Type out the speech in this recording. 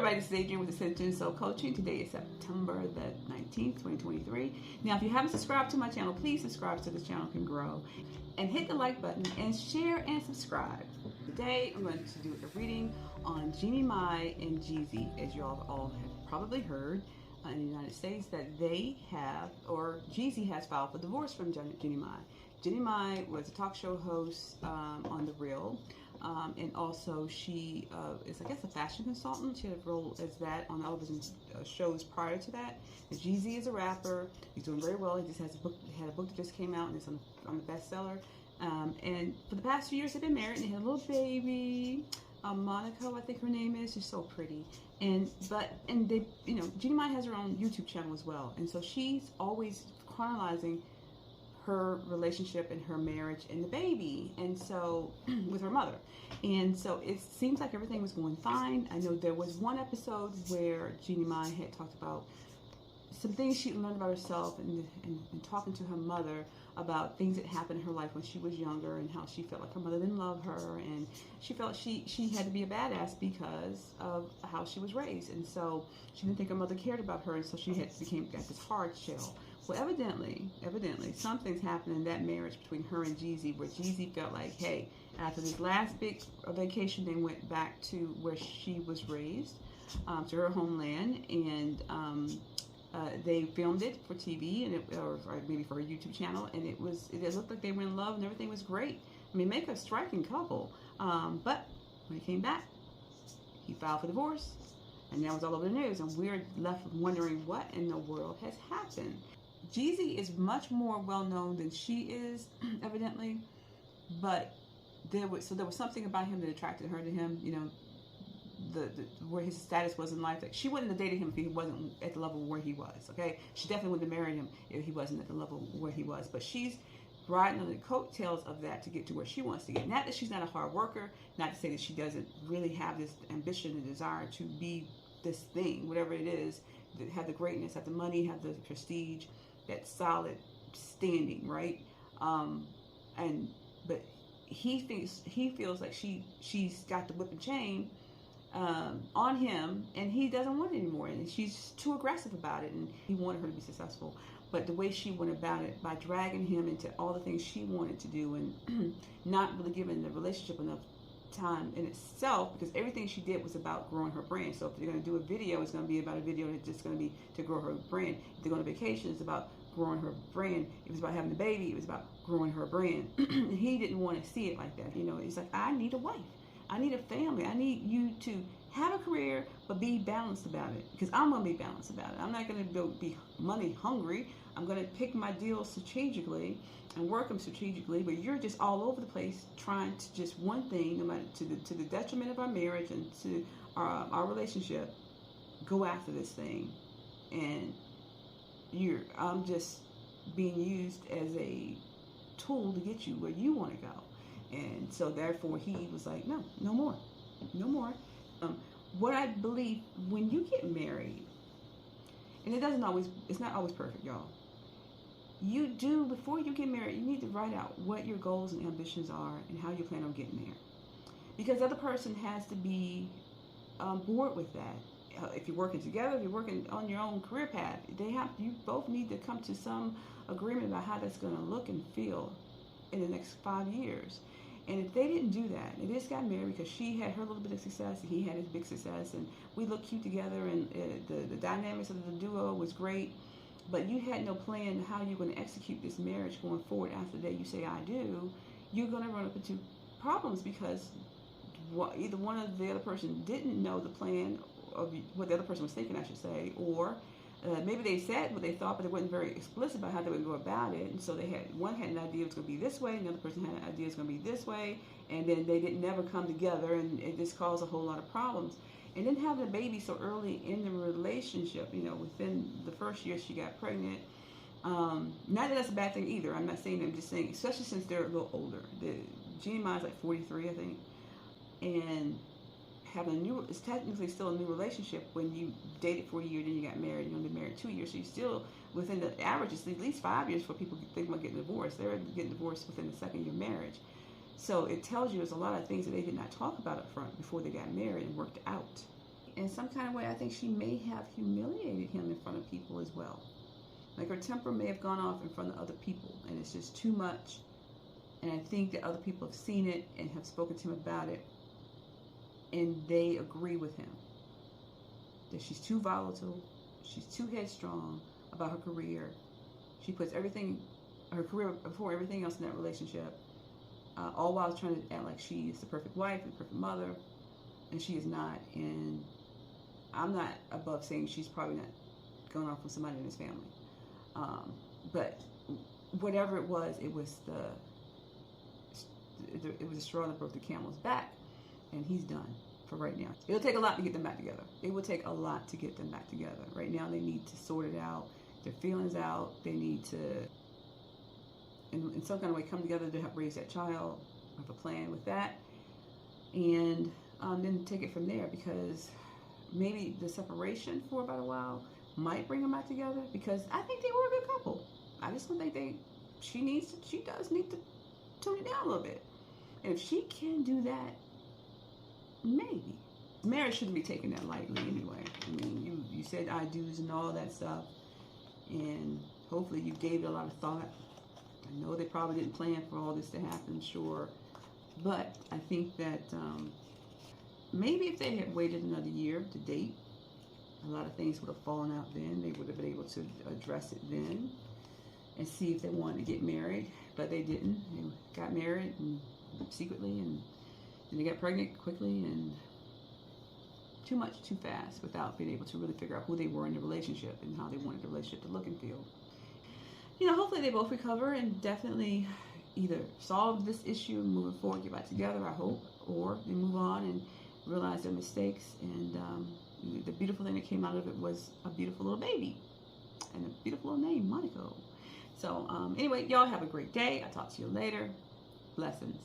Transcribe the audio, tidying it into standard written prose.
everybody, this is Adrian with Ascension Soul Coaching. Today is September the 19th, 2023. Now, if you haven't subscribed to my channel, please subscribe so this channel can grow. And hit the like button and share and subscribe. Today, I'm going to do a reading on Jeanni Mai and Jeezy. As you all have probably heard in the United States, that they have, or Jeezy has filed for divorce from Jeanni Mai. Jeanni Mai was a talk show host on The Real. And also she is, I guess, a fashion consultant. She had a role as that on television shows prior to that. And Jeezy is a rapper. He's doing very well. He just has had a book that just came out and it's on the bestseller. And for the past few years they've been married and they had a little baby, Monaco, I think her name is. She's so pretty. And they, you know, Jeanni Mai has her own YouTube channel as well. And so she's always chronicling her relationship and her marriage and the baby, and so with her mother. And so it seems like everything was going fine. I know there was one episode where Jeanni Mai had talked about some things she learned about herself and talking to her mother about things that happened in her life when she was younger and how she felt like her mother didn't love her and she felt she had to be a badass because of how she was raised. And so she didn't think her mother cared about her, and so she got this hard shell. Well, evidently, something's happened in that marriage between her and Jeezy, where Jeezy felt like, hey, after this last big vacation, they went back to where she was raised, to her homeland, and they filmed it for TV, and or maybe for a YouTube channel, and it looked like they were in love, and everything was great. I mean, make a striking couple. But when he came back, he filed for divorce, and that was all over the news, and we're left wondering what in the world has happened. Jeezy is much more well known than she is, evidently, but there was something about him that attracted her to him. You know, where his status was in life. Like, she wouldn't have dated him if he wasn't at the level where he was. Okay, she definitely wouldn't have married him if he wasn't at the level where he was. But she's riding on the coattails of that to get to where she wants to get. Not that she's not a hard worker. Not to say that she doesn't really have this ambition and desire to be this thing, whatever it is, have the greatness, have the money, have the prestige, that solid standing, right? But he feels like she's got the whip and chain on him, and he doesn't want it anymore, and she's too aggressive about it, and he wanted her to be successful. But the way she went about it, by dragging him into all the things she wanted to do and not really giving the relationship enough time in itself, because everything she did was about growing her brand. So if they're going to do a video, it's going to be about a video that's just going to be to grow her brand. If they're going on vacation, it's about growing her brand. If it was about having a baby, it was about growing her brand. And he didn't want to see it like that. You know, he's like, I need a wife, I need a family, I need you to have a career, but be balanced about it, because I'm going to be balanced about it. I'm not going to be money hungry. I'm going to pick my deals strategically and work them strategically, but you're just all over the place trying to just one thing, to the detriment of our marriage and to our relationship, go after this thing. And I'm just being used as a tool to get you where you want to go. And so therefore he was like, no more. What I believe, when you get married, and it's not always perfect, y'all. You do, before you get married, you need to write out what your goals and ambitions are and how you plan on getting there. Because the other person has to be on board with that. If you're working together, if you're working on your own career path, you both need to come to some agreement about how that's going to look and feel in the next 5 years. And if they didn't do that, they just got married because she had her little bit of success and he had his big success, and we looked cute together, and the dynamics of the duo was great, but you had no plan how you're going to execute this marriage going forward after the day you say I do, you're going to run up into problems because either one of the other person didn't know the plan of what the other person was thinking, I should say, or maybe they said what they thought, but they weren't very explicit about how they would go about it. And so one had an idea it was going to be this way, and the other person had an idea it was going to be this way, and then they didn't never come together, and it just caused a whole lot of problems. And then having a baby so early in the relationship, you know, within the first year she got pregnant. Not that that's a bad thing either. I'm not saying that. I'm just saying, especially since they're a little older. Jeanni Mai is like 43, I think, and having it's technically still a new relationship when you dated for a year, then you got married, you've only been married 2 years, so you still, within the average, it's at least 5 years for people think about getting divorced. They're getting divorced within the second year of marriage. So it tells you there's a lot of things that they did not talk about up front before they got married and worked out. in some kind of way, I think she may have humiliated him in front of people as well. Like her temper may have gone off in front of other people, and it's just too much. And I think that other people have seen it and have spoken to him about it, and they agree with him that she's too volatile, she's too headstrong about her career. She puts everything, her career before everything else in that relationship, all while trying to act like she is the perfect wife and the perfect mother, and she is not. And I'm not above saying she's probably not going off with somebody in his family. But whatever it was a straw that broke the camel's back, and he's done for right now. It'll take a lot to get them back together. It will take a lot to get them back together. Right now, they need to sort it out, their feelings out. They need to, in some kind of way, come together to help raise that child, have a plan with that, and then take it from there, because maybe the separation for about a while might bring them back together, because I think they were a good couple. I just don't think she does need to tone it down a little bit. And if she can do that, maybe. Marriage shouldn't be taken that lightly anyway. I mean, you said I do's and all that stuff, and hopefully you gave it a lot of thought. I know they probably didn't plan for all this to happen, sure, but I think that maybe if they had waited another year to date, a lot of things would have fallen out then. They would have been able to address it then and see if they wanted to get married, but they didn't. They got married and secretly, and then they got pregnant quickly, and too much, too fast, without being able to really figure out who they were in the relationship and how they wanted the relationship to look and feel. You know, hopefully they both recover and definitely either solve this issue and moving forward, get back together, I hope, or they move on and realize their mistakes. And the beautiful thing that came out of it was a beautiful little baby and a beautiful little name, Monaco. So anyway, y'all have a great day. I'll talk to you later. Blessings.